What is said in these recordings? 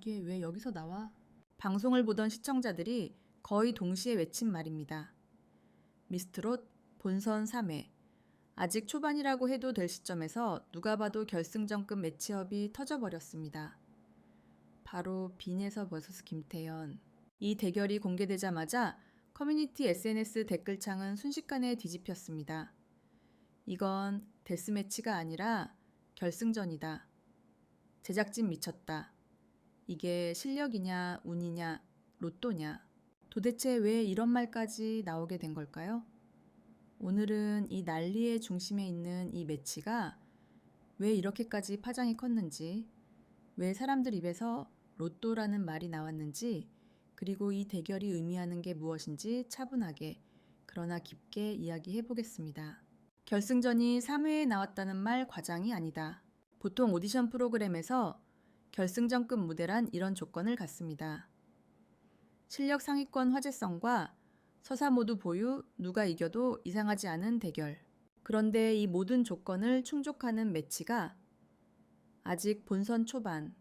이게 왜 여기서 나와? 방송을 보던 시청자들이 거의 동시에 외친 말입니다. 미스트롯 본선 3회. 아직 초반이라고 해도 될 시점에서 누가 봐도 결승전급 매치업이 터져버렸습니다. 바로 빈에서 vs 김태현. 이 대결이 공개되자마자 커뮤니티 SNS 댓글창은 순식간에 뒤집혔습니다. 이건 데스매치가 아니라 결승전이다. 제작진 미쳤다. 이게 실력이냐, 운이냐, 로또냐. 도대체 왜 이런 말까지 나오게 된 걸까요? 오늘은 이 난리의 중심에 있는 이 매치가 왜 이렇게까지 파장이 컸는지, 왜 사람들 입에서 로또라는 말이 나왔는지, 그리고 이 대결이 의미하는 게 무엇인지 차분하게, 그러나 깊게 이야기해 보겠습니다. 결승전이 3회에 나왔다는 말 과장이 아니다. 보통 오디션 프로그램에서 결승전급 무대란 이런 조건을 갖습니다. 실력 상위권 화제성과 서사 모두 보유, 누가 이겨도 이상하지 않은 대결. 그런데 이 모든 조건을 충족하는 매치가 아직 본선 초반,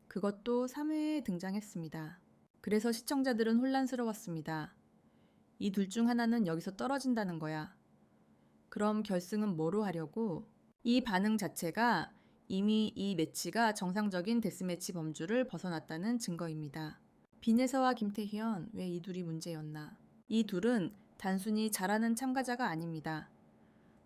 그것도 3회에 등장했습니다. 그래서 시청자들은 혼란스러웠습니다. 이 둘 중 하나는 여기서 떨어진다는 거야. 그럼 결승은 뭐로 하려고? 이 반응 자체가 이미 이 매치가 정상적인 데스매치 범주를 벗어났다는 증거입니다. 빈에서와 김태현, 왜 이 둘이 문제였나? 이 둘은 단순히 잘하는 참가자가 아닙니다.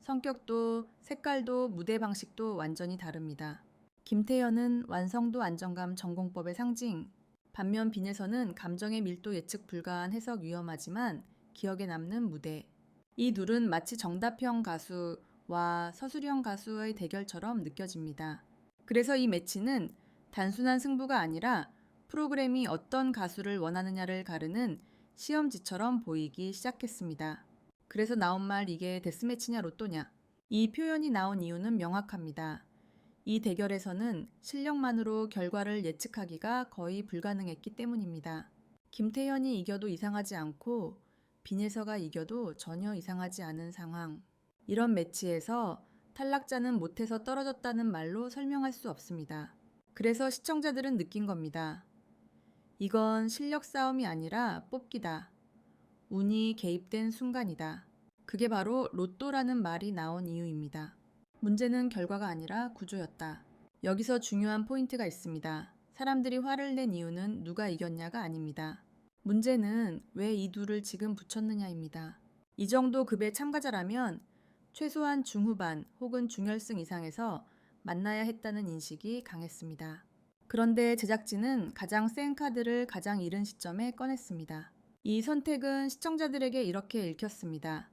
성격도 색깔도 무대 방식도 완전히 다릅니다. 김태현은 완성도 안정감 전공법의 상징, 반면 빈에서는 감정의 밀도 예측 불가한 해석 위험하지만 기억에 남는 무대. 이 둘은 마치 정답형 가수와 서술형 가수의 대결처럼 느껴집니다. 그래서 이 매치는 단순한 승부가 아니라 프로그램이 어떤 가수를 원하느냐를 가르는 시험지처럼 보이기 시작했습니다. 그래서 나온 말 이게 데스매치냐 로또냐. 이 표현이 나온 이유는 명확합니다. 이 대결에서는 실력만으로 결과를 예측하기가 거의 불가능했기 때문입니다. 김태현이 이겨도 이상하지 않고 빈에서가 이겨도 전혀 이상하지 않은 상황. 이런 매치에서 탈락자는 못해서 떨어졌다는 말로 설명할 수 없습니다. 그래서 시청자들은 느낀 겁니다. 이건 실력 싸움이 아니라 뽑기다. 운이 개입된 순간이다. 그게 바로 로또라는 말이 나온 이유입니다. 문제는 결과가 아니라 구조였다. 여기서 중요한 포인트가 있습니다. 사람들이 화를 낸 이유는 누가 이겼냐가 아닙니다. 문제는 왜 이 둘을 지금 붙였느냐입니다. 이 정도 급의 참가자라면 최소한 중후반 혹은 중결승 이상에서 만나야 했다는 인식이 강했습니다. 그런데 제작진은 가장 센 카드를 가장 이른 시점에 꺼냈습니다. 이 선택은 시청자들에게 이렇게 읽혔습니다.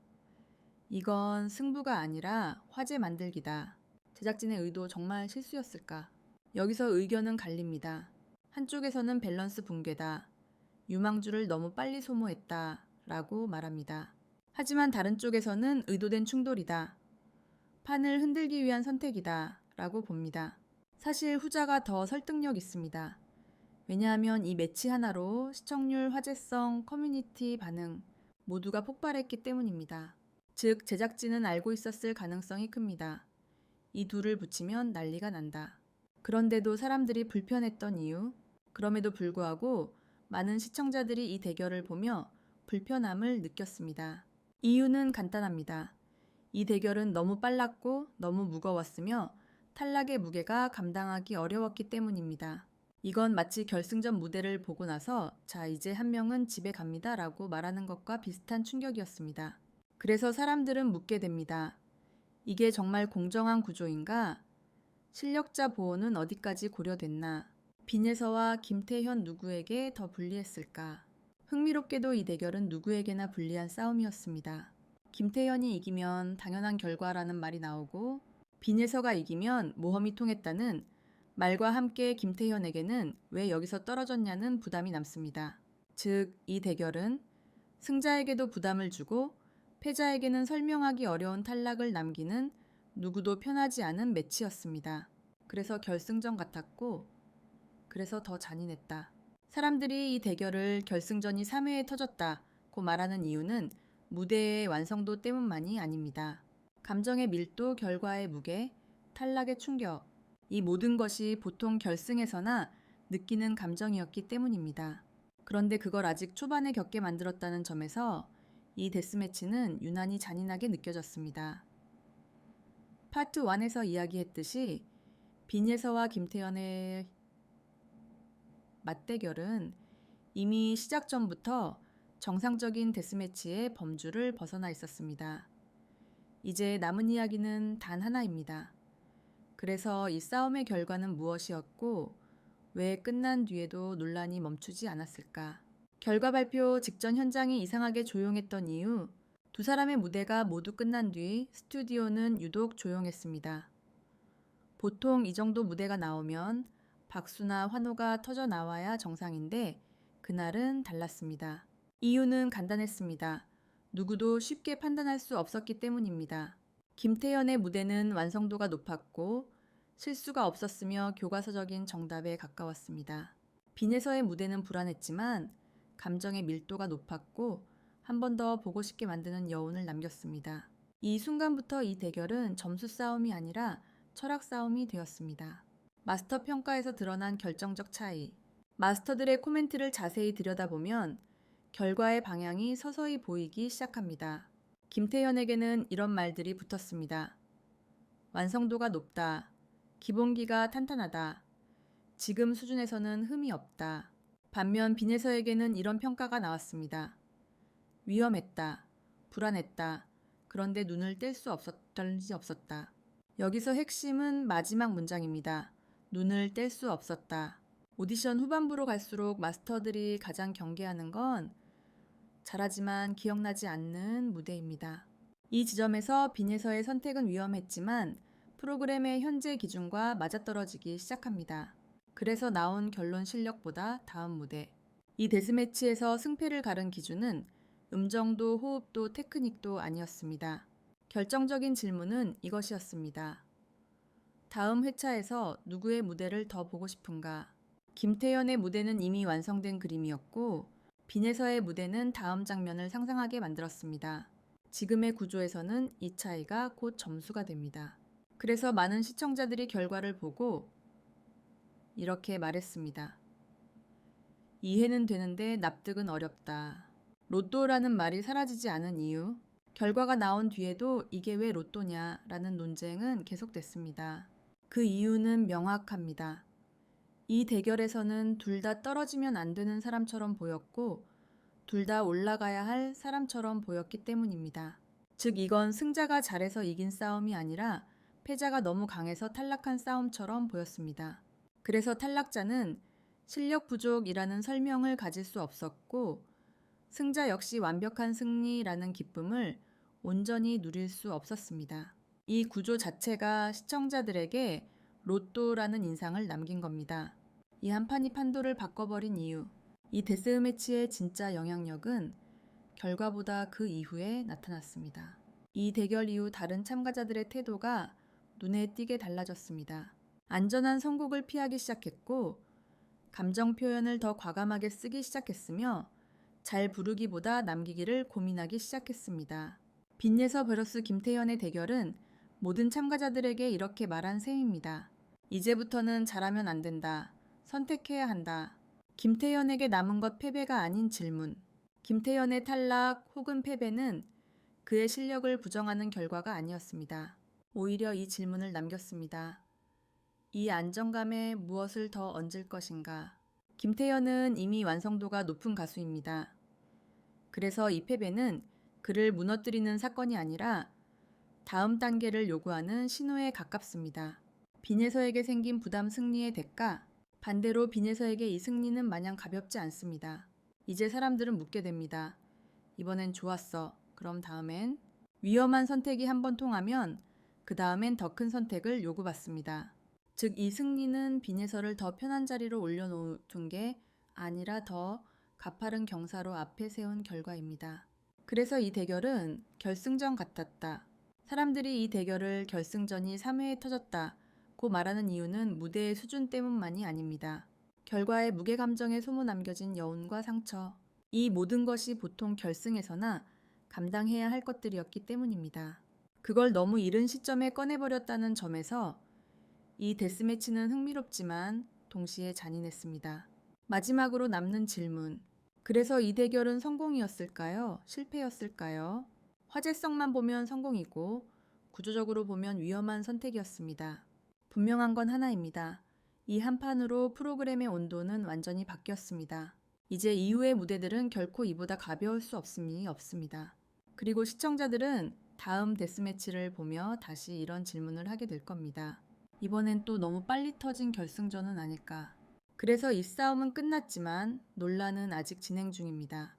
이건 승부가 아니라 화제 만들기다. 제작진의 의도 정말 실수였을까? 여기서 의견은 갈립니다. 한쪽에서는 밸런스 붕괴다. 유망주를 너무 빨리 소모했다. 라고 말합니다. 하지만 다른 쪽에서는 의도된 충돌이다. 판을 흔들기 위한 선택이다. 라고 봅니다. 사실 후자가 더 설득력 있습니다. 왜냐하면 이 매치 하나로 시청률, 화제성, 커뮤니티 반응 모두가 폭발했기 때문입니다. 즉, 제작진은 알고 있었을 가능성이 큽니다. 이 둘을 붙이면 난리가 난다. 그런데도 사람들이 불편했던 이유, 그럼에도 불구하고 많은 시청자들이 이 대결을 보며 불편함을 느꼈습니다. 이유는 간단합니다. 이 대결은 너무 빨랐고 너무 무거웠으며 탈락의 무게가 감당하기 어려웠기 때문입니다. 이건 마치 결승전 무대를 보고 나서 자, 이제 한 명은 집에 갑니다 라고 말하는 것과 비슷한 충격이었습니다. 그래서 사람들은 묻게 됩니다. 이게 정말 공정한 구조인가? 실력자 보호는 어디까지 고려됐나? 빈에서와 김태현 누구에게 더 불리했을까? 흥미롭게도 이 대결은 누구에게나 불리한 싸움이었습니다. 김태현이 이기면 당연한 결과라는 말이 나오고 빈에서가 이기면 모험이 통했다는 말과 함께 김태현에게는 왜 여기서 떨어졌냐는 부담이 남습니다. 즉, 이 대결은 승자에게도 부담을 주고 패자에게는 설명하기 어려운 탈락을 남기는 누구도 편하지 않은 매치였습니다. 그래서 결승전 같았고, 그래서 더 잔인했다. 사람들이 이 대결을 결승전이 3회에 터졌다고 말하는 이유는 무대의 완성도 때문만이 아닙니다. 감정의 밀도, 결과의 무게, 탈락의 충격, 이 모든 것이 보통 결승에서나 느끼는 감정이었기 때문입니다. 그런데 그걸 아직 초반에 겪게 만들었다는 점에서 이 데스매치는 유난히 잔인하게 느껴졌습니다. 파트 1에서 이야기했듯이 빈예서와 김태현의 맞대결은 이미 시작 전부터 정상적인 데스매치의 범주를 벗어나 있었습니다. 이제 남은 이야기는 단 하나입니다. 그래서 이 싸움의 결과는 무엇이었고 왜 끝난 뒤에도 논란이 멈추지 않았을까? 결과 발표 직전 현장이 이상하게 조용했던 이유, 두 사람의 무대가 모두 끝난 뒤 스튜디오는 유독 조용했습니다. 보통 이 정도 무대가 나오면 박수나 환호가 터져 나와야 정상인데 그날은 달랐습니다. 이유는 간단했습니다. 누구도 쉽게 판단할 수 없었기 때문입니다. 김태현의 무대는 완성도가 높았고 실수가 없었으며 교과서적인 정답에 가까웠습니다. 빈에서의 무대는 불안했지만 감정의 밀도가 높았고 한 번 더 보고 싶게 만드는 여운을 남겼습니다. 이 순간부터 이 대결은 점수 싸움이 아니라 철학 싸움이 되었습니다. 마스터 평가에서 드러난 결정적 차이. 마스터들의 코멘트를 자세히 들여다보면 결과의 방향이 서서히 보이기 시작합니다. 김태현에게는 이런 말들이 붙었습니다. 완성도가 높다. 기본기가 탄탄하다. 지금 수준에서는 흠이 없다. 반면 빈에서에게는 이런 평가가 나왔습니다. 위험했다. 불안했다. 그런데 눈을 뗄 수 없었다. 여기서 핵심은 마지막 문장입니다. 눈을 뗄 수 없었다. 오디션 후반부로 갈수록 마스터들이 가장 경계하는 건 잘하지만 기억나지 않는 무대입니다. 이 지점에서 빈에서의 선택은 위험했지만 프로그램의 현재 기준과 맞아떨어지기 시작합니다. 그래서 나온 결론 실력보다 다음 무대. 이 데스매치에서 승패를 가른 기준은 음정도 호흡도 테크닉도 아니었습니다. 결정적인 질문은 이것이었습니다. 다음 회차에서 누구의 무대를 더 보고 싶은가? 김태현의 무대는 이미 완성된 그림이었고 빈에서의 무대는 다음 장면을 상상하게 만들었습니다. 지금의 구조에서는 이 차이가 곧 점수가 됩니다. 그래서 많은 시청자들이 결과를 보고 이렇게 말했습니다. 이해는 되는데 납득은 어렵다. 로또라는 말이 사라지지 않은 이유, 결과가 나온 뒤에도 이게 왜 로또냐라는 논쟁은 계속됐습니다. 그 이유는 명확합니다. 이 대결에서는 둘 다 떨어지면 안 되는 사람처럼 보였고 둘 다 올라가야 할 사람처럼 보였기 때문입니다. 즉 이건 승자가 잘해서 이긴 싸움이 아니라 패자가 너무 강해서 탈락한 싸움처럼 보였습니다. 그래서 탈락자는 실력 부족이라는 설명을 가질 수 없었고 승자 역시 완벽한 승리라는 기쁨을 온전히 누릴 수 없었습니다. 이 구조 자체가 시청자들에게 로또라는 인상을 남긴 겁니다. 이 한 판이 판도를 바꿔버린 이유, 이 데스매치의 진짜 영향력은 결과보다 그 이후에 나타났습니다. 이 대결 이후 다른 참가자들의 태도가 눈에 띄게 달라졌습니다. 안전한 선곡을 피하기 시작했고 감정 표현을 더 과감하게 쓰기 시작했으며 잘 부르기보다 남기기를 고민하기 시작했습니다. 빈예서 vs 김태현의 대결은 모든 참가자들에게 이렇게 말한 셈입니다. 이제부터는 잘하면 안 된다. 선택해야 한다. 김태현에게 남은 것 패배가 아닌 질문. 김태현의 탈락 혹은 패배는 그의 실력을 부정하는 결과가 아니었습니다. 오히려 이 질문을 남겼습니다. 이 안정감에 무엇을 더 얹을 것인가? 김태현은 이미 완성도가 높은 가수입니다. 그래서 이 패배는 그를 무너뜨리는 사건이 아니라 다음 단계를 요구하는 신호에 가깝습니다. 빈예서에게 생긴 부담 승리의 대가, 반대로 빈예서에게 이 승리는 마냥 가볍지 않습니다. 이제 사람들은 묻게 됩니다. 이번엔 좋았어. 그럼 다음엔? 위험한 선택이 한번 통하면 그 다음엔 더 큰 선택을 요구받습니다. 즉 이 승리는 빈예서를 더 편한 자리로 올려놓은 게 아니라 더 가파른 경사로 앞에 세운 결과입니다. 그래서 이 대결은 결승전 같았다. 사람들이 이 대결을 결승전이 3회에 터졌다고 말하는 이유는 무대의 수준 때문만이 아닙니다. 결과에 무게감정에 소모남겨진 여운과 상처, 이 모든 것이 보통 결승에서나 감당해야 할 것들이었기 때문입니다. 그걸 너무 이른 시점에 꺼내버렸다는 점에서 이 데스매치는 흥미롭지만 동시에 잔인했습니다. 마지막으로 남는 질문. 그래서 이 대결은 성공이었을까요? 실패였을까요? 화제성만 보면 성공이고 구조적으로 보면 위험한 선택이었습니다. 분명한 건 하나입니다. 이 한 판으로 프로그램의 온도는 완전히 바뀌었습니다. 이제 이후의 무대들은 결코 이보다 가벼울 수 없음이 없습니다. 그리고 시청자들은 다음 데스매치를 보며 다시 이런 질문을 하게 될 겁니다. 이번엔 또 너무 빨리 터진 결승전은 아닐까. 그래서 이 싸움은 끝났지만 논란은 아직 진행 중입니다.